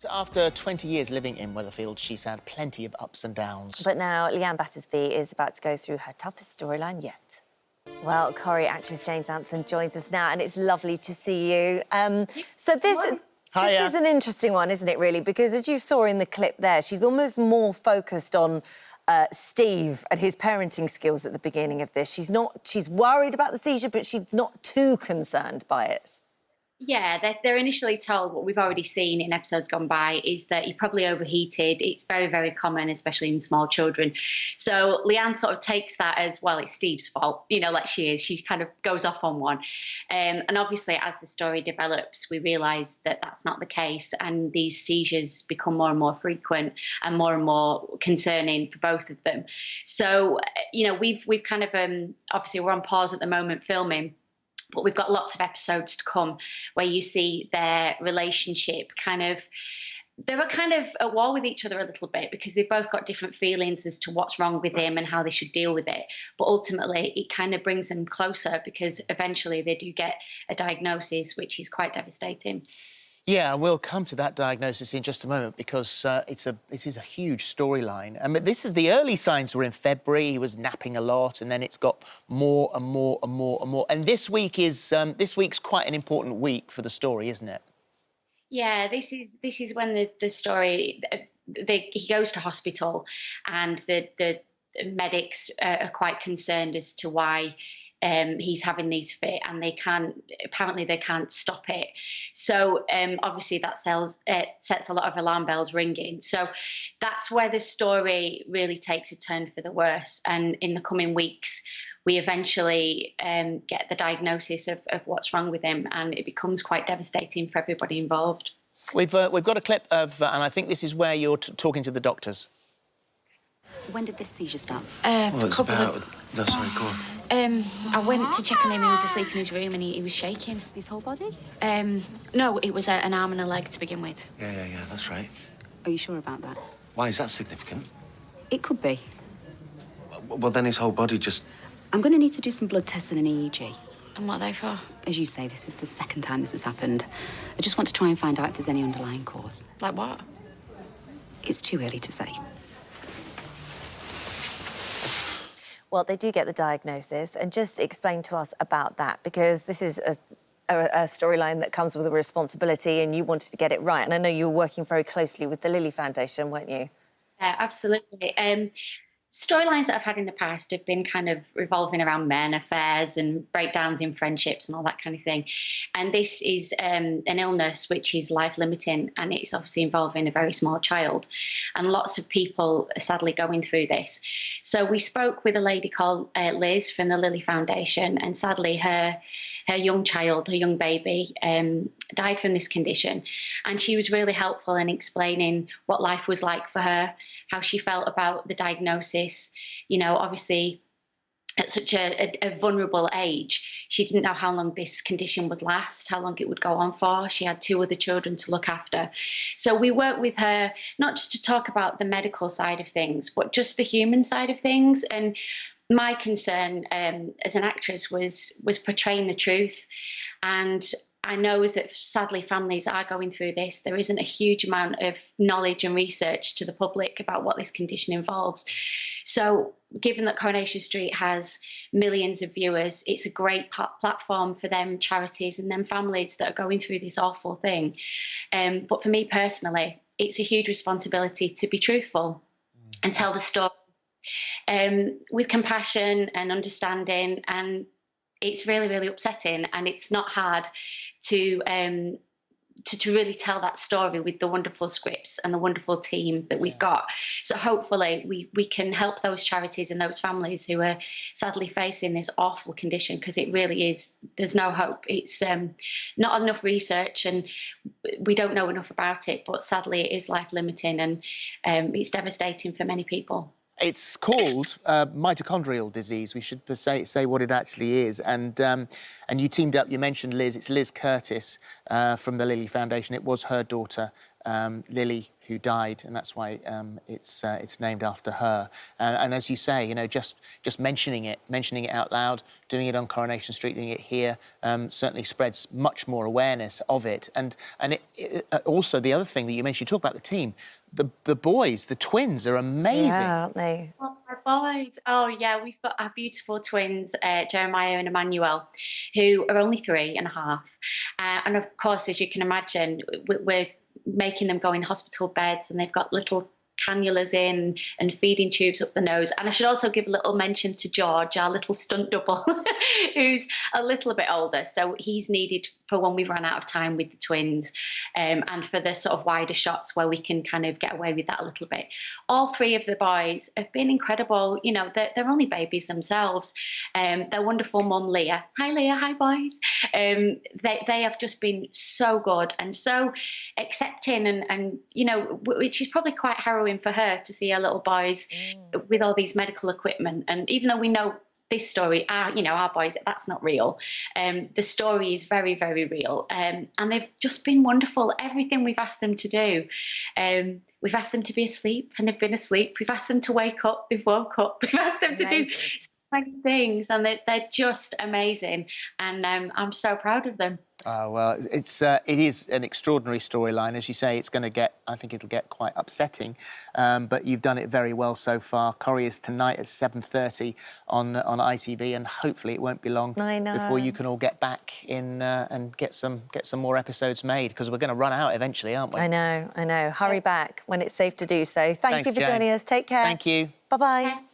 So after 20 years living in Weatherfield, she's had plenty of ups and downs. But now Leanne Battersby is about to go through her toughest storyline yet. Well, Corrie actress Jane Danson joins us now, and it's lovely to see you. So this is an interesting one, isn't it, really? Because as you saw in the clip there, she's almost more focused on Steve and his parenting skills at the beginning of this. She's worried about the seizure, but she's not too concerned by it. Yeah, they're initially told what we've already seen in episodes gone by is that he probably overheated. It's very, very common, especially in small children. So Leanne sort of takes that as, well, it's Steve's fault, you know, like she is. She kind of goes off on one. And obviously, as the story develops, we realise that that's not the case. And these seizures become more and more frequent and more concerning for both of them. So, you know, we've kind of, obviously, we're on pause at the moment filming. But we've got lots of episodes to come where you see their relationship they were kind of at war with each other a little bit because they've both got different feelings as to what's wrong with him and how they should deal with it. But ultimately, it kind of brings them closer because eventually they do get a diagnosis, which is quite devastating. Yeah, we'll come to that diagnosis in just a moment because it is a huge storyline. I mean, this is the early signs were in February. He was napping a lot, and then it's got more and more and more and more. And this week's quite an important week for the story, isn't it? Yeah, this is when the story he goes to hospital, and the medics are quite concerned as to why he's having these fit, and they can't stop it. So obviously that sets a lot of alarm bells ringing. So that's where the story really takes a turn for the worse. And in the coming weeks, we eventually get the diagnosis of what's wrong with him, and it becomes quite devastating for everybody involved. We've got a clip of, and I think this is where you're talking to the doctors. When did this seizure start? Well, it's about... No, sorry, go on. I went to check on him. He was asleep in his room and he was shaking. His whole body? No, it was an arm and a leg to begin with. Yeah, that's right. Are you sure about that? Why is that significant? It could be. Well, then his whole body just... I'm going to need to do some blood tests and an EEG. And what are they for? As you say, this is the second time this has happened. I just want to try and find out if there's any underlying cause. Like what? It's too early to say. Well, they do get the diagnosis, and just explain to us about that, because this is a storyline that comes with a responsibility, and you wanted to get it right. And I know you were working very closely with the Lily Foundation, weren't you? Yeah, absolutely. Storylines that I've had in the past have been kind of revolving around men, affairs and breakdowns in friendships and all that kind of thing. And this is an illness which is life-limiting, and it's obviously involving a very small child. And lots of people are sadly going through this. So we spoke with a lady called Liz from the Lily Foundation, and sadly her young child, her young baby, died from this condition. And she was really helpful in explaining what life was like for her, how she felt about the diagnosis. You know, obviously, at such a vulnerable age, she didn't know how long this condition would last, how long it would go on for. She had 2 other children to look after. So we worked with her, not just to talk about the medical side of things, but just the human side of things. And my concern as an actress was portraying the truth. And I know that sadly families are going through this. There isn't a huge amount of knowledge and research to the public about what this condition involves. So given that Coronation Street has millions of viewers, it's a great platform for them charities and them families that are going through this awful thing. But for me personally, it's a huge responsibility to be truthful and tell the story with compassion and understanding. And it's really, really upsetting, and it's not hard to really tell that story with the wonderful scripts and the wonderful team that we've got. So hopefully we can help those charities and those families who are sadly facing this awful condition, because it really is, there's no hope. It's not enough research, and we don't know enough about it, but sadly it is life-limiting, and it's devastating for many people. It's called mitochondrial disease. We should say what it actually is. And you teamed up. You mentioned Liz. It's Liz Curtis from the Lily Foundation. It was her daughter, Lily, who died, and that's why it's named after her. And as you say, you know, just mentioning it out loud, doing it on Coronation Street, doing it here, certainly spreads much more awareness of it. And also the other thing that you mentioned, you talk about the team. The boys, the twins, are amazing. Yeah, aren't they? Oh, my boys. Oh, yeah, we've got our beautiful twins, Jeremiah and Emmanuel, who are only 3.5. And of course, as you can imagine, we're making them go in hospital beds, and they've got little cannulas in and feeding tubes up the nose. And I should also give a little mention to George, our little stunt double, who's a little bit older. So he's needed for when we've run out of time with the twins, and for the sort of wider shots where we can kind of get away with that a little bit. All 3 of the boys have been incredible. You know, they're only babies themselves. Their wonderful mum, Leah. Hi, Leah. Hi, boys. They have just been so good and so accepting, and you know, which is probably quite harrowing for her to see her little boys with all these medical equipment. And even though we know this story, our boys, that's not real. The story is very, very real. And they've just been wonderful. Everything we've asked them to do, we've asked them to be asleep, and they've been asleep. We've asked them to wake up, they've woke up. We've asked them to do so many things, and they're just amazing. And I'm so proud of them. Well, it is an extraordinary storyline. As you say, I think it'll get quite upsetting, but you've done it very well so far. Corrie is tonight at 7:30 on ITV, and hopefully it won't be long before you can all get back in and get some more episodes made, because we're going to run out eventually, aren't we? I know. Hurry back when it's safe to do so. Thanks, you for joining us. Take care. Thank you. Bye-bye.